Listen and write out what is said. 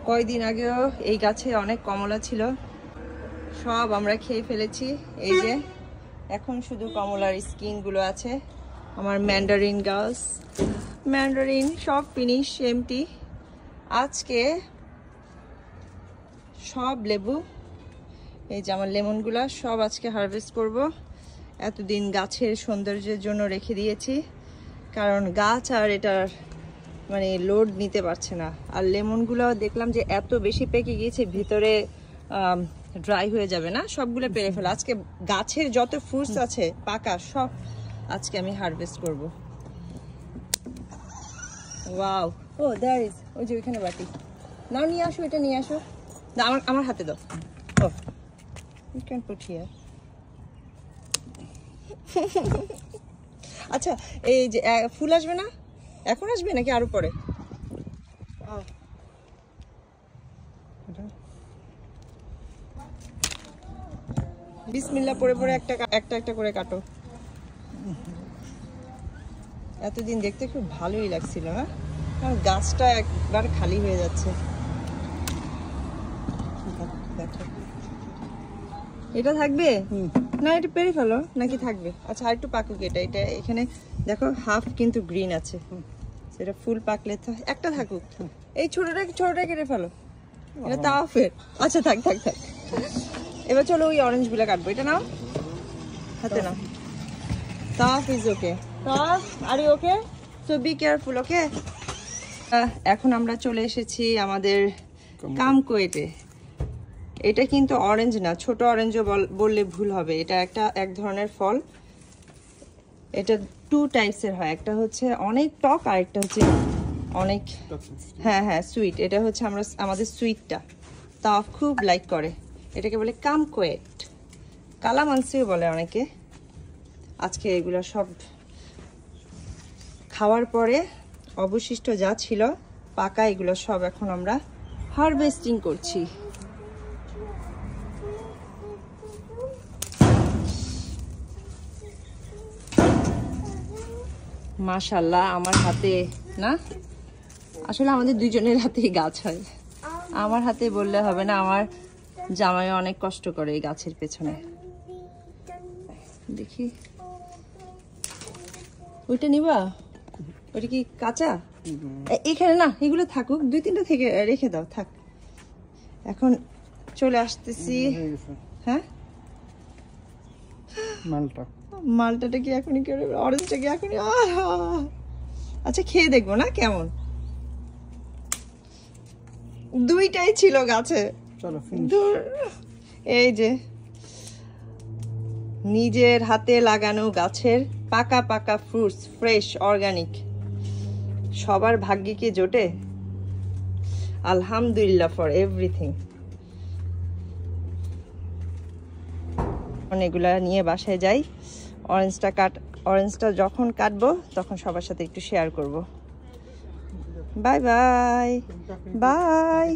কয়দিন আগেও এই গাছে অনেক কমলা ছিল, সব আমরা খেয়ে ফেলেছি। এই যে এখন শুধু কমলার স্কিনগুলো আছে। আমার ম্যান্ডারিন গাছ, ম্যান্ডারিন সব ফিনিশ, এমটি। আজকে সব লেবু, এই যে আমার লেমনগুলা সব আজকে হারভেস্ট করব। এতদিন গাছের সৌন্দর্যের জন্য রেখে দিয়েছি, কারণ গাছ আর এটার মানে লোড নিতে পারছে না। আর লেমনগুলো দেখলাম যে এত বেশি পেকে গিয়েছে, ভিতরে ড্রাই হয়ে যাবে না, সবগুলো পেরে ফেলা। আজকে গাছের যত ফ্রুটস আছে পাকা সব আজকে আমি হারভেস্ট করব। ওয়াও, ও দ্যার ইজ, ওই যে ওইখানে বাটি নাও, নিয়ে আসো, এটা নিয়ে আসো। না, আমার হাতে দাও। ও ইউ ক্যান পুট হিয়ার। আচ্ছা, এই যে ফুল আসবে না, এখন আসবে নাকি আরো পরে? বিসমিল্লাহ পরে পরে একটা একটা করে কাটো। এতদিন দেখতে খুব ভালোই লাগছিল, হ্যাঁ, কারণ গাছটা একবার খালি হয়ে যাচ্ছে। এটা থাকবে না, এটা পেরে ফেলো নাকি থাকবে? আচ্ছা, আর একটু পাকুক এটা। এটা এখানে দেখো হাফ কিন্তু গ্রিন আছে, সেটা ফুল পাকলে তো একটা থাকুক। এই ছোটটা কেটে ফেলো, এটা তাও ফের। আচ্ছা থাক থাক থাক। এবার চলো ওই অরেঞ্জ গুলা কাটবো। এটা নাও, হাতে নাও। তাফ ইজ ওকে, তাফ আর okay, so be careful, okay. এখন আমরা চলে এসেছি আমাদের কামকোয়েটে। এটা কিন্তু অরেঞ্জ না, ছোট অরেঞ্জও বললে ভুল হবে। এটা এক ধরনের ফল। এটা টু টাইপসের হয়, একটা হচ্ছে অনেক টক আর একটা হচ্ছে অনেক হ্যাঁ হ্যাঁ সুইট। এটা হচ্ছে আমাদের সুইটটা তাও খুব লাইক করে। এটাকে বলে কামকোয়েট, কালামানসিও বলে অনেকে। আজকে এগুলো সব খাওয়ার পরে অবশিষ্ট যা ছিল পাকা, এগুলো সব এখন আমরা হারভেস্টিং করছি। মাশাআল্লাহ, আমার হাতে না, আসলে আমাদের দুইজনের হাতেই গাছ হয়। আমার হাতে বললে হবে না, আমার জামাই অনেক কষ্ট করে এই গাছের পেছনে। দেখি ওইটা নিবা, ওইটা কি কাঁচা? এখানে না, এগুলো থাকুক, 2-3টা থেকে রেখে দাও, থাক। এখন চলে আসতেছি। হ্যাঁ, মালটাটা কি এখনই করে, অরেঞ্জটা কি এখনই? আচ্ছা খেয়ে দেখবো না কেমন। দুইটাই ছিল গাছে। এই যে নিজের হাতে লাগানো গাছের পাকা পাকা ফ্রুটস, ফ্রেশ অর্গানিক, সবার ভাগ্যে কি জোটে? আলহামদুলিল্লাহ ফর এভরিথিং। এগুলা নিয়ে বাসায় যাই। অরেঞ্জটা যখন কাটবো তখন সবার সাথে একটু শেয়ার করব। Bye bye bye.